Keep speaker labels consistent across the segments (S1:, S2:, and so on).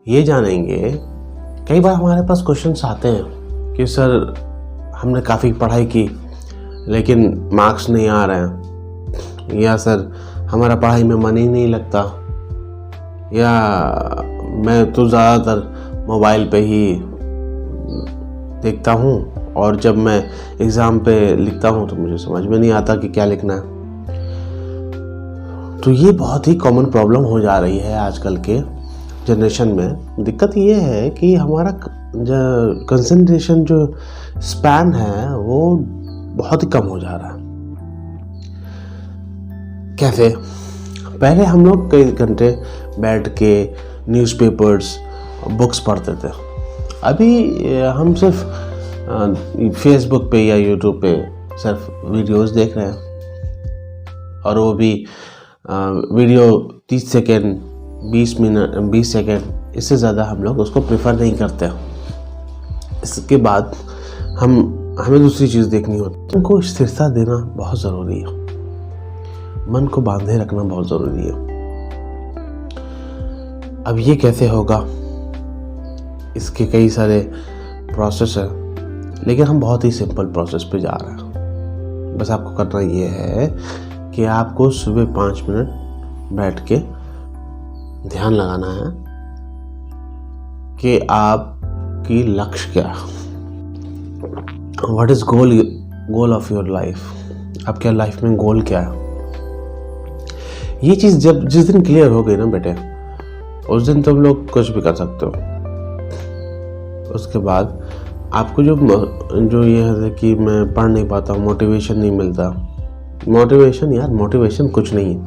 S1: ये जानेंगे, कई बार हमारे पास क्वेश्चंस आते हैं कि सर हमने काफ़ी पढ़ाई की लेकिन मार्क्स नहीं आ रहे हैं, या सर हमारा पढ़ाई में मन ही नहीं लगता, या मैं तो ज़्यादातर मोबाइल पे ही देखता हूँ और जब मैं एग्ज़ाम पे लिखता हूँ तो मुझे समझ में नहीं आता कि क्या लिखना है। तो ये बहुत ही कॉमन प्रॉब्लम हो जा रही है आजकल के जनरेशन में। दिक्कत ये है कि हमारा कंसंट्रेशन जो स्पैन है वो बहुत ही कम हो जा रहा है। कैसे? पहले हम लोग कई घंटे बैठ के न्यूज़पेपर्स, बुक्स पढ़ते थे। अभी हम सिर्फ फेसबुक पे या यूट्यूब पे सिर्फ वीडियोस देख रहे हैं, और वो भी वीडियो 30 सेकेंड, 20 मिनट, 20 सेकेंड, इससे ज़्यादा हम लोग उसको प्रेफर नहीं करते। इसके बाद हमें दूसरी चीज़ देखनी होती है। उनको स्थिरता देना बहुत ज़रूरी है, मन को बांधे रखना बहुत ज़रूरी है। अब ये कैसे होगा, इसके कई सारे प्रोसेस है, लेकिन हम बहुत ही सिंपल प्रोसेस पे जा रहे हैं। बस आपको करना ये है कि आपको सुबह 5 मिनट बैठ के ध्यान लगाना है कि आपकी लक्ष्य क्या है, what is goal of your life. आपके लाइफ में गोल क्या है, ये चीज़ जिस दिन क्लियर हो गई ना बेटे, उस दिन तुम लोग कुछ भी कर सकते हो। उसके बाद आपको जो ये है कि मैं पढ़ नहीं पाता हूँ, मोटिवेशन नहीं मिलता। मोटिवेशन कुछ नहीं है,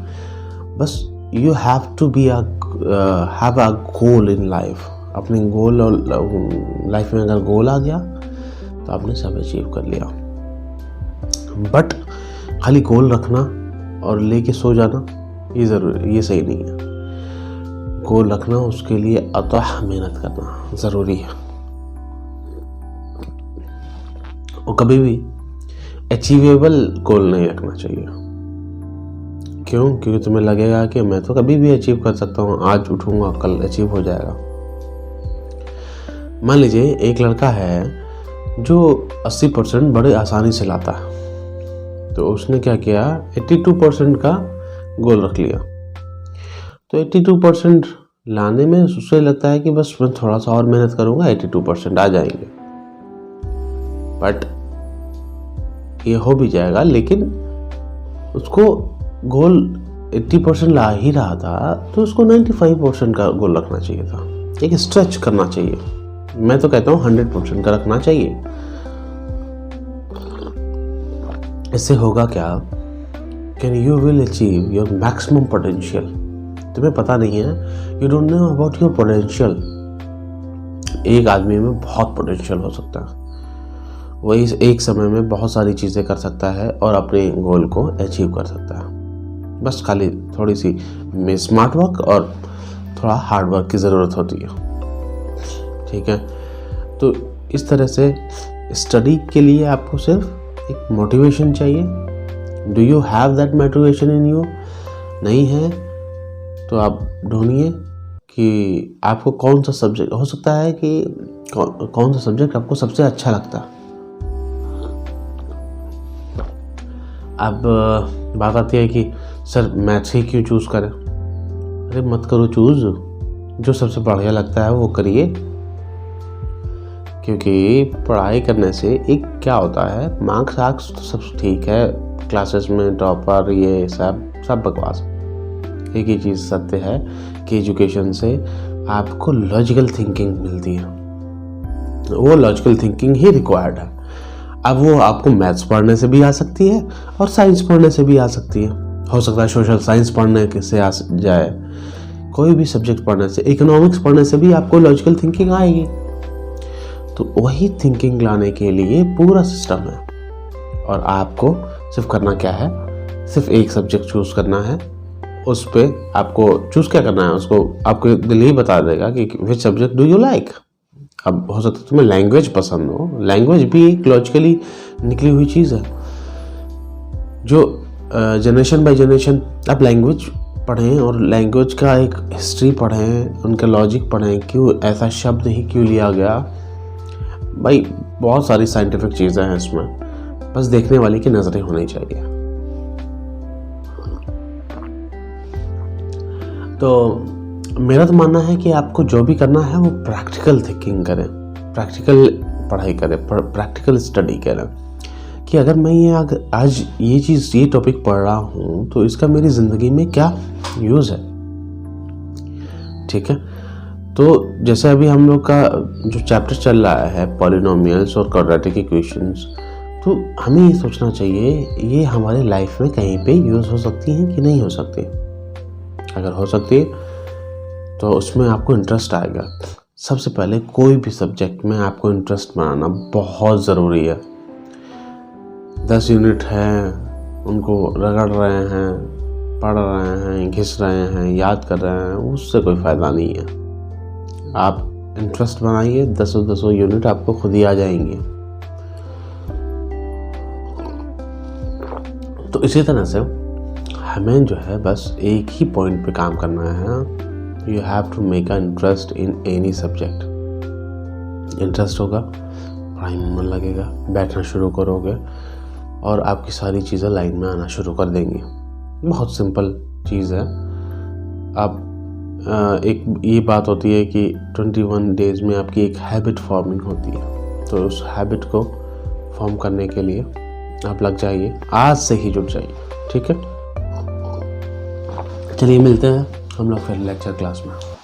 S1: बस you have to be have a goal in life. अपने गोल, और लाइफ में अगर गोल आ गया तो आपने सब अचीव कर लिया। बट खाली गोल रखना और लेके सो जाना ये सही नहीं है। गोल रखना, उसके लिए अथाह मेहनत करना ज़रूरी है, और कभी भी अचीवेबल गोल नहीं रखना चाहिए। क्यों? क्योंकि तुम्हें लगेगा कि मैं तो कभी भी अचीव कर सकता हूँ, आज उठूंगा कल अचीव हो जाएगा। मान लीजिए एक लड़का है जो 80% बड़े आसानी से लाता है, तो उसने क्या किया, 82% का गोल रख लिया। तो 82% लाने में उसे लगता है कि बस मैं थोड़ा सा और मेहनत करूंगा 82% आ जाएंगे। बट ये हो भी जाएगा, लेकिन उसको गोल 80% ला ही रहा था, तो उसको 95% का गोल रखना चाहिए था। एक स्ट्रेच करना चाहिए। मैं तो कहता हूँ 100% का रखना चाहिए। इससे होगा क्या, can you will achieve your maximum potential. तुम्हें पता नहीं है, you don't know about your potential. एक आदमी में बहुत पोटेंशियल हो सकता है, वो इस एक समय में बहुत सारी चीज़ें कर सकता है और अपने गोल को अचीव कर सकता है। बस खाली थोड़ी सी स्मार्ट वर्क और थोड़ा हार्ड वर्क की ज़रूरत होती है। ठीक है, तो इस तरह से स्टडी के लिए आपको सिर्फ एक मोटिवेशन चाहिए। Do you have that motivation in you? नहीं है तो आप ढूंढिए कि आपको कौन सा सब्जेक्ट, हो सकता है कि कौन सा सब्जेक्ट आपको सबसे अच्छा लगता है। अब बात आती है कि सर मैथ्स ही क्यों चूज़ करें? अरे मत करो चूज़, जो सबसे बढ़िया लगता है वो करिए। क्योंकि पढ़ाई करने से एक क्या होता है, मार्क्स तो सब ठीक है, क्लासेस में टॉपर, ये सब बकवास। एक ही चीज़ सत्य है कि एजुकेशन से आपको लॉजिकल थिंकिंग मिलती है, वो लॉजिकल थिंकिंग ही रिक्वायर्ड है। अब वो आपको मैथ्स पढ़ने से भी आ सकती है और साइंस पढ़ने से भी आ सकती है। हो सकता है सोशल साइंस पढ़ने से आ जाए, कोई भी सब्जेक्ट पढ़ने से, इकोनॉमिक्स पढ़ने से भी आपको लॉजिकल थिंकिंग आएगी। तो वही थिंकिंग लाने के लिए पूरा सिस्टम है, और आपको सिर्फ करना क्या है, सिर्फ एक सब्जेक्ट चूज़ करना है। उस पर आपको चूज़ क्या करना है, उसको आपको दिल ही बता देगा कि which subject do you like. अब हो सकता है तुम्हें लैंग्वेज पसंद हो, लैंग्वेज भी एक लॉजिकली निकली हुई चीज़ है, जो जनरेशन बाय जनरेशन अब लैंग्वेज पढ़ें और लैंग्वेज का एक हिस्ट्री पढ़ें, उनका लॉजिक पढ़ें, क्यों ऐसा शब्द ही क्यों लिया गया। भाई बहुत सारी साइंटिफिक चीज़ें हैं इसमें, बस देखने वाले की नज़रें होनी चाहिए। तो मेरा तो मानना है कि आपको जो भी करना है वो प्रैक्टिकल थिंकिंग करें, प्रैक्टिकल पढ़ाई करें, प्रैक्टिकल स्टडी करें कि अगर मैं आज ये चीज़, ये टॉपिक पढ़ रहा हूँ तो इसका मेरी ज़िंदगी में क्या यूज़ है। ठीक है, तो जैसे अभी हम लोग का जो चैप्टर चल रहा है पॉलिनोमियल्स और क्वाड्रेटिक इक्वेशंस, तो हमें ये सोचना चाहिए ये हमारे लाइफ में कहीं पे यूज़ हो सकती हैं कि नहीं हो सकती। अगर हो सकती है तो उसमें आपको इंटरेस्ट आएगा। सबसे पहले कोई भी सब्जेक्ट में आपको इंटरेस्ट बनाना बहुत ज़रूरी है। 10 यूनिट हैं, उनको रगड़ रहे हैं, पढ़ रहे हैं, घिस रहे हैं, याद कर रहे हैं, उससे कोई फ़ायदा नहीं है। आप इंटरेस्ट बनाइए, 10 यूनिट आपको खुद ही आ जाएंगे। तो इसी तरह से हमें जो है बस एक ही पॉइंट पे काम करना है। You have to make a interest in any subject. Interest होगा, पढ़ाई में मन लगेगा, बैठना शुरू करोगे और आपकी सारी चीज़ें लाइन में आना शुरू कर देंगी। बहुत सिंपल चीज़ है। आप एक ये बात होती है कि 21 डेज़ में आपकी एक हैबिट फॉर्मिंग होती है, तो उस हैबिट को फॉर्म करने के लिए आप लग जाइए, आज से ही जुट जाइए। ठीक है, चलिए मिलते हैं हम लोग फिर लेक्चर क्लास में।